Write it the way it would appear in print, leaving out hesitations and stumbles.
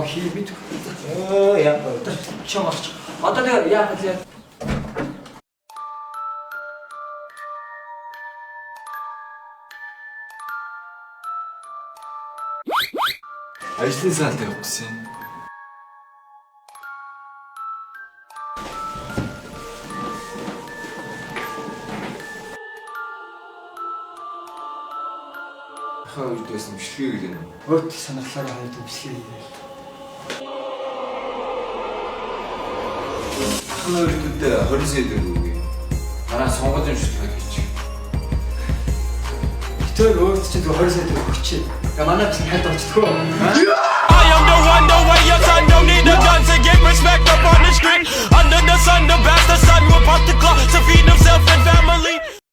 хиймэд. Яа. Чамаач. Одоо тэгээ яах вэ? Ажлын саалд явах гэсэн. Хаа үдээс бичлэгээ гэлээ. Өт санарлаараа хаяад бичлээ хийгээл. Ахын өөртөө 20 сая төгрөг өгье. Манай сонгуулийн шүтлэг хийчих. Тэр өөрт чинь 20 сая төгрөг өгчээ. Га манай биш хайд орчихдгоо.